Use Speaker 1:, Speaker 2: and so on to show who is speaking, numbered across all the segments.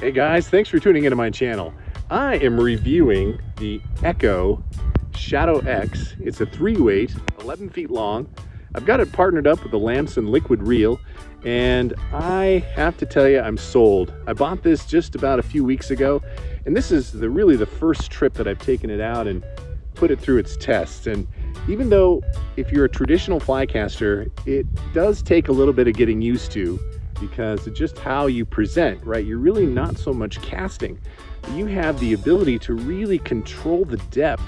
Speaker 1: Hey guys, thanks for tuning into my channel. I am reviewing the Echo Shadow X. It's a 3-weight, 11 feet long. I've got it partnered up with the Lamson liquid reel, and I have to tell you, I'm sold. I bought this just about a few weeks ago, and this is really the first trip that I've taken it out and put it through its tests. And even though if you're a traditional fly caster, it does take a little bit of getting used to, because it's just how you present, right? You're really not so much casting. You have the ability to really control the depth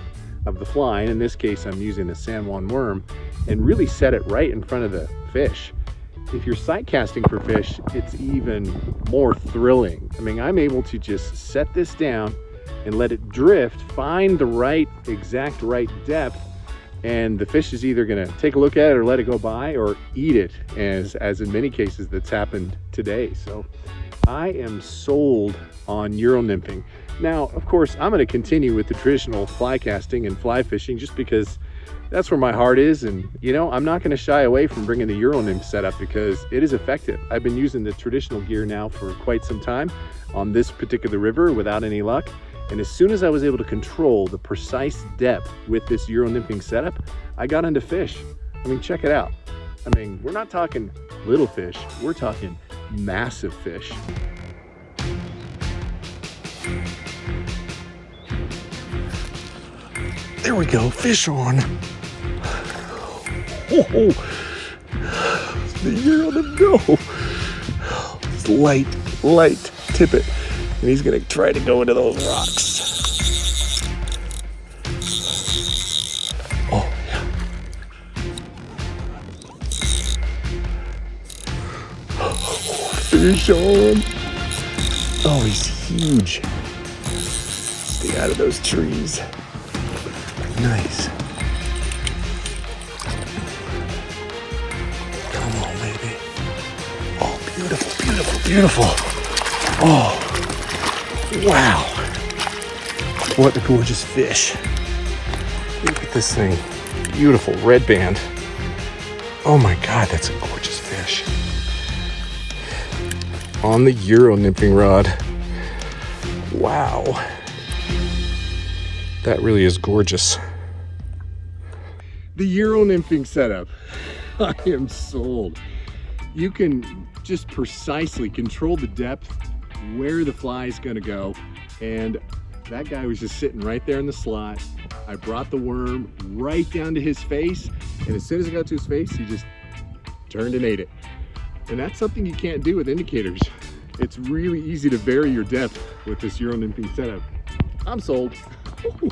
Speaker 1: of the fly, and in this case I'm using a San Juan worm, and really set it right in front of the fish. If you're sight casting for fish, it's even more thrilling. I mean, I'm able to just set this down and let it drift, find the exact right depth, and the fish is either gonna take a look at it or let it go by or eat it, as in many cases that's happened today. So I am sold on Euro Nymphing. Now, of course, I'm gonna continue with the traditional fly casting and fly fishing just because that's where my heart is. And you know, I'm not gonna shy away from bringing the Euro Nymph setup because it is effective. I've been using the traditional gear now for quite some time on this particular river without any luck. And as soon as I was able to control the precise depth with this Euro Nymphing setup, I got into fish. I mean, check it out. I mean, we're not talking little fish, we're talking massive fish. There we go, fish on. Oh, the Euro Nymph, go. It's light tippet. And he's gonna try to go into those rocks. Oh, yeah. Fish on. Oh, he's huge. Stay out of those trees. Nice. Come on, baby. Oh, beautiful. Oh. Wow, what a gorgeous fish. Look at this thing, beautiful red band. Oh my God, that's a gorgeous fish. On the Euro Nymphing rod. Wow, that really is gorgeous. The Euro Nymphing setup, I am sold. You can just precisely control the depth, where the fly is gonna go, and that guy was just sitting right there in the slot. I brought the worm right down to his face, and as soon as I got to his face, he just turned and ate it. And that's something you can't do with indicators. It's really easy to vary your depth with this Euro Nymphing setup. I'm sold.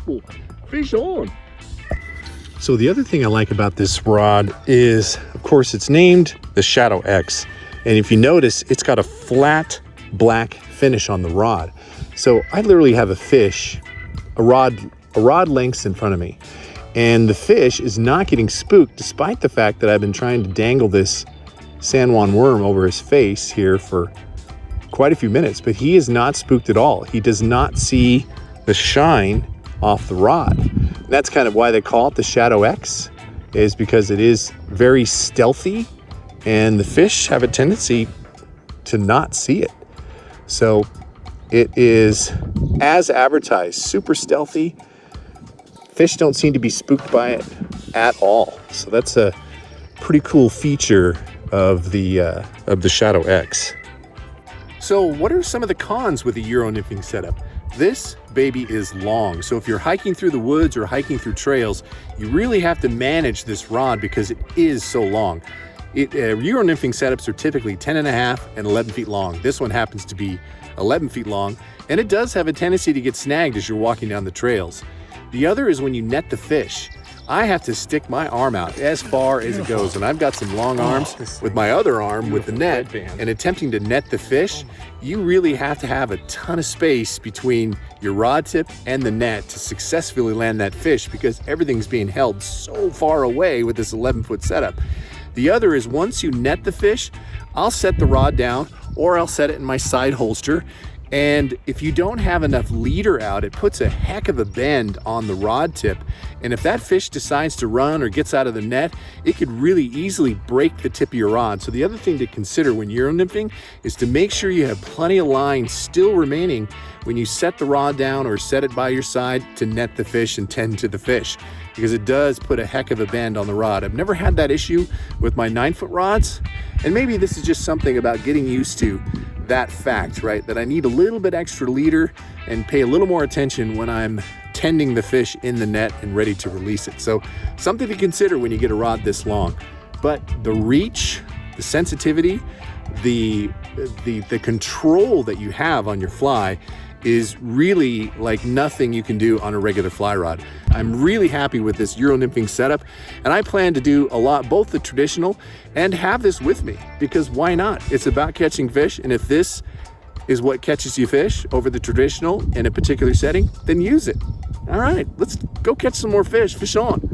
Speaker 1: Ooh, fish on. So the other thing I like about this rod is, of course, it's named the Shadow X, and if you notice, it's got a flat black finish on the rod. So I literally have a fish, a rod lengths in front of me, and the fish is not getting spooked despite the fact that I've been trying to dangle this San Juan worm over his face here for quite a few minutes, but he is not spooked at all. He does not see the shine off the rod. And that's kind of why they call it the Shadow X, is because it is very stealthy and the fish have a tendency to not see it. So it is, as advertised, super stealthy. Fish don't seem to be spooked by it at all. So that's a pretty cool feature of the Shadow X. So what are some of the cons with the Euro Nymphing setup? This baby is long. So if you're hiking through the woods or hiking through trails, you really have to manage this rod because it is so long. Euro Nymphing setups are typically 10.5 and 11 feet long. This one happens to be 11 feet long, and it does have a tendency to get snagged as you're walking down the trails. The other is when you net the fish. I have to stick my arm out as far as it goes, and I've got some long arms with my other arm with the net, and attempting to net the fish, you really have to have a ton of space between your rod tip and the net to successfully land that fish because everything's being held so far away with this 11-foot setup. The other is once you net the fish, I'll set the rod down or I'll set it in my side holster And if you don't have enough leader out, it puts a heck of a bend on the rod tip. And if that fish decides to run or gets out of the net, it could really easily break the tip of your rod. So the other thing to consider when Euro nymphing is to make sure you have plenty of line still remaining when you set the rod down or set it by your side to net the fish and tend to the fish, because it does put a heck of a bend on the rod. I've never had that issue with my 9-foot rods, and maybe this is just something about getting used to that fact, right? That I need a little bit extra leader and pay a little more attention when I'm tending the fish in the net and ready to release it. So something to consider when you get a rod this long. But the reach, the sensitivity, the control that you have on your fly is really like nothing you can do on a regular fly rod. I'm really happy with this Euro nymphing setup, and I plan to do a lot, both the traditional and have this with me, because why not? It's about catching fish, and if this is what catches you fish over the traditional in a particular setting, then use it. All right, let's go catch some more fish. Fish on.